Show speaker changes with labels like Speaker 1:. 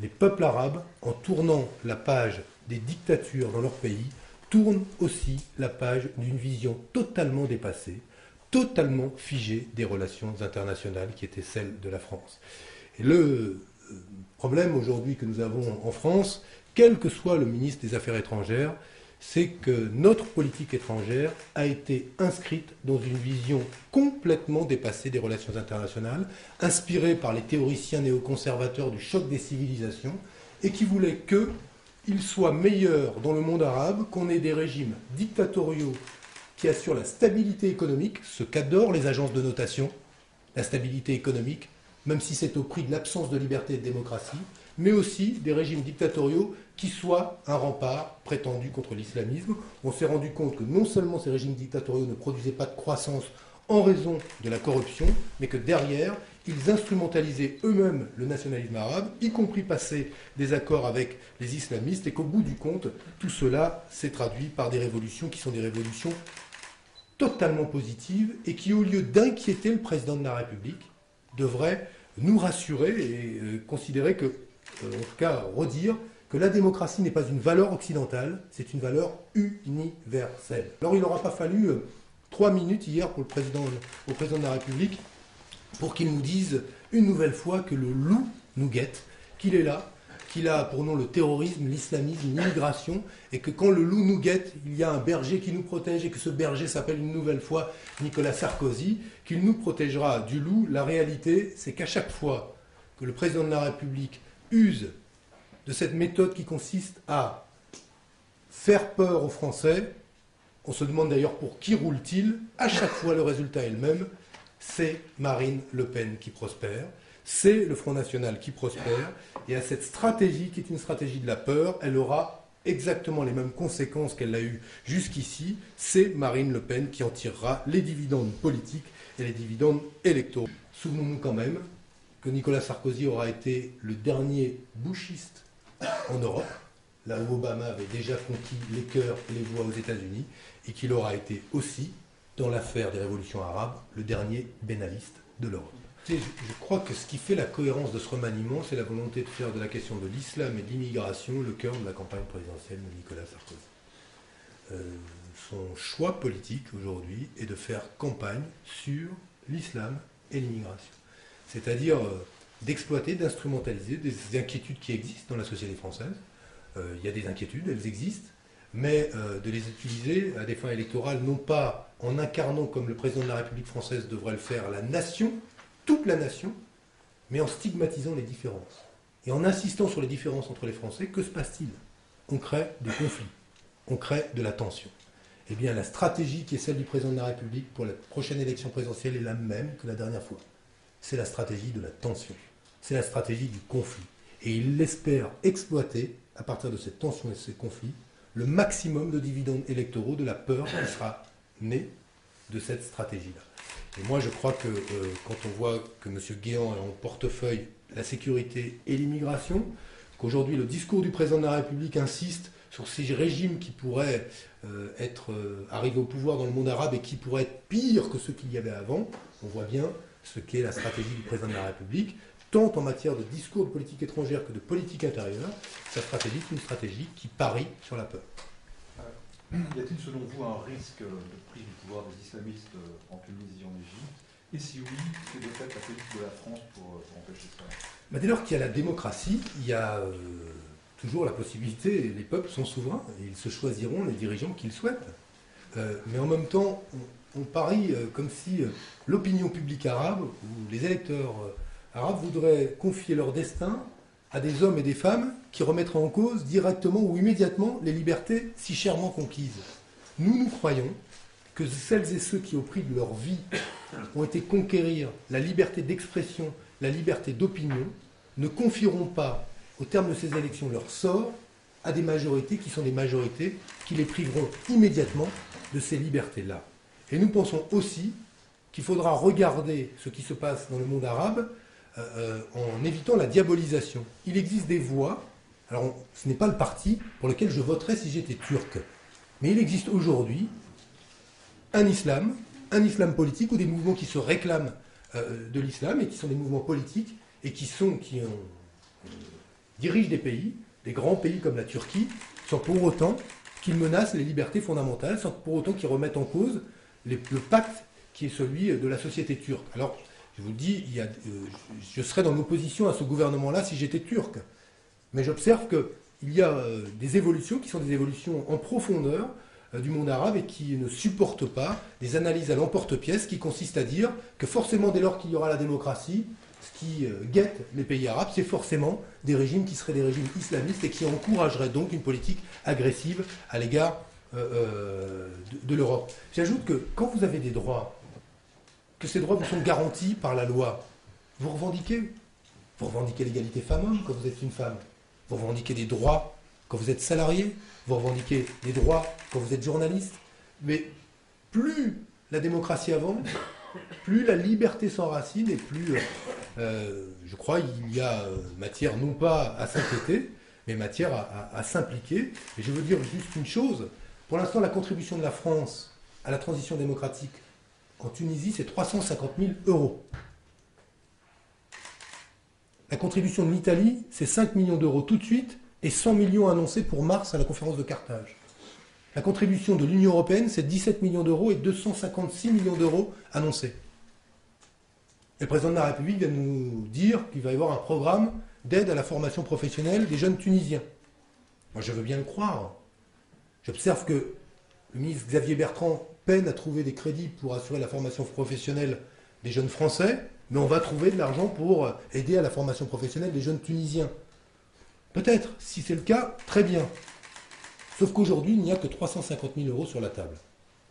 Speaker 1: les peuples arabes, en tournant la page des dictatures dans leur pays, tournent aussi la page d'une vision totalement dépassée, totalement figée des relations internationales qui étaient celles de la France. Et le problème aujourd'hui que nous avons en France, quel que soit le ministre des Affaires étrangères, c'est que notre politique étrangère a été inscrite dans une vision complètement dépassée des relations internationales, inspirée par les théoriciens néoconservateurs du choc des civilisations, et qui voulait qu'il soit meilleur dans le monde arabe, qu'on ait des régimes dictatoriaux qui assurent la stabilité économique, ce qu'adorent les agences de notation, la stabilité économique, même si c'est au prix de l'absence de liberté et de démocratie, mais aussi des régimes dictatoriaux qui soient un rempart prétendu contre l'islamisme. On s'est rendu compte que non seulement ces régimes dictatoriaux ne produisaient pas de croissance en raison de la corruption, mais que derrière, ils instrumentalisaient eux-mêmes le nationalisme arabe, y compris passer des accords avec les islamistes, et qu'au bout du compte, tout cela s'est traduit par des révolutions qui sont des révolutions totalement positives et qui, au lieu d'inquiéter le président de la République, devraient nous rassurer et considérer que, en tout cas redire, que la démocratie n'est pas une valeur occidentale, c'est une valeur universelle. Alors il n'aura pas fallu 3 minutes hier au président de la République pour qu'il nous dise une nouvelle fois que le loup nous guette, qu'il est là, qu'il a pour nom le terrorisme, l'islamisme, l'immigration, et que quand le loup nous guette, il y a un berger qui nous protège, et que ce berger s'appelle une nouvelle fois Nicolas Sarkozy, qu'il nous protégera du loup. La réalité, c'est qu'à chaque fois que le président de la République use de cette méthode qui consiste à faire peur aux Français, on se demande d'ailleurs pour qui roule-t-il, à chaque fois le résultat est le même, c'est Marine Le Pen qui prospère, c'est le Front National qui prospère, et à cette stratégie qui est une stratégie de la peur, elle aura exactement les mêmes conséquences qu'elle a eues jusqu'ici, c'est Marine Le Pen qui en tirera les dividendes politiques et les dividendes électoraux. Souvenons-nous quand même que Nicolas Sarkozy aura été le dernier bushiste en Europe, là où Obama avait déjà conquis les cœurs et les voix aux États-Unis, et qu'il aura été aussi, dans l'affaire des révolutions arabes, le dernier bénaliste de l'Europe. Je crois que ce qui fait la cohérence de ce remaniement, c'est la volonté de faire de la question de l'islam et de l'immigration le cœur de la campagne présidentielle de Nicolas Sarkozy. Son choix politique aujourd'hui est de faire campagne sur l'islam et l'immigration. C'est-à-dire d'exploiter, d'instrumentaliser des inquiétudes qui existent dans la société française. Il y a des inquiétudes, elles existent, mais de les utiliser à des fins électorales, non pas en incarnant, comme le président de la République française devrait le faire, la nation, toute la nation, mais en stigmatisant les différences. Et en insistant sur les différences entre les Français, que se passe-t-il? On crée des conflits, on crée de la tension. Eh bien, la stratégie qui est celle du président de la République pour la prochaine élection présidentielle est la même que la dernière fois. C'est la stratégie de la tension, c'est la stratégie du conflit. Et il espère exploiter, à partir de cette tension et de ces conflits, le maximum de dividendes électoraux de la peur qui sera née de cette stratégie-là. Et moi, je crois que quand on voit que M. Guéant a en portefeuille la sécurité et l'immigration, qu'aujourd'hui le discours du président de la République insiste sur ces régimes qui pourraient arriver au pouvoir dans le monde arabe et qui pourraient être pires que ceux qu'il y avait avant, on voit bien ce qu'est la stratégie du président de la République, tant en matière de discours de politique étrangère que de politique intérieure. Sa stratégie est une stratégie qui parie sur la peur.
Speaker 2: Y a-t-il selon vous un risque de prise du pouvoir des islamistes en Tunisie et en Égypte? Et si oui, que doit être la politique de la France pour empêcher ça?
Speaker 1: Dès lors qu'il y a la démocratie, il y a toujours la possibilité, les peuples sont souverains, et ils se choisiront les dirigeants qu'ils souhaitent. Mais en même temps, on parie comme si l'opinion publique arabe, ou les électeurs arabes, voudraient confier leur destin à des hommes et des femmes qui remettraient en cause directement ou immédiatement les libertés si chèrement conquises. Nous croyons que celles et ceux qui, au prix de leur vie, ont été conquérir la liberté d'expression, la liberté d'opinion, ne confieront pas, au terme de ces élections, leur sort à des majorités qui sont des majorités qui les priveront immédiatement de ces libertés-là. Et nous pensons aussi qu'il faudra regarder ce qui se passe dans le monde arabe en évitant la diabolisation. Il existe des voies, alors ce n'est pas le parti pour lequel je voterais si j'étais turc, mais il existe aujourd'hui un islam politique ou des mouvements qui se réclament de l'islam et qui sont des mouvements politiques et qui ont dirigent des pays, des grands pays comme la Turquie, sans pour autant qu'ils menacent les libertés fondamentales, sans pour autant qu'ils remettent en cause le pacte qui est celui de la société turque. Alors, je vous le dis, je serais dans l'opposition à ce gouvernement-là si j'étais turc. Mais j'observe qu'il y a des évolutions qui sont des évolutions en profondeur du monde arabe et qui ne supportent pas des analyses à l'emporte-pièce qui consistent à dire que forcément, dès lors qu'il y aura la démocratie, ce qui guette les pays arabes, c'est forcément des régimes qui seraient des régimes islamistes et qui encourageraient donc une politique agressive à l'égard de l'Europe. J'ajoute que quand vous avez des droits, que ces droits vous sont garantis par la loi, vous revendiquez l'égalité femmes-hommes quand vous êtes une femme, vous revendiquez des droits quand vous êtes salarié, vous revendiquez des droits quand vous êtes journaliste, mais plus la démocratie avance, plus la liberté s'enracine et plus, je crois, il y a matière non pas à s'inquiéter, mais matière à s'impliquer. Et je veux dire juste une chose, pour l'instant la contribution de la France à la transition démocratique en Tunisie, c'est 350 000 €. La contribution de l'Italie, c'est 5 millions d'euros tout de suite et 100 millions annoncés pour mars à la conférence de Carthage. La contribution de l'Union européenne, c'est 17 millions d'euros et 256 millions d'euros annoncés. Et le président de la République vient nous dire qu'il va y avoir un programme d'aide à la formation professionnelle des jeunes Tunisiens. Moi, je veux bien le croire. J'observe que le ministre Xavier Bertrand peine à trouver des crédits pour assurer la formation professionnelle des jeunes Français, mais on va trouver de l'argent pour aider à la formation professionnelle des jeunes Tunisiens. Peut-être, si c'est le cas, très bien. Sauf qu'aujourd'hui, il n'y a que 350 000 € sur la table.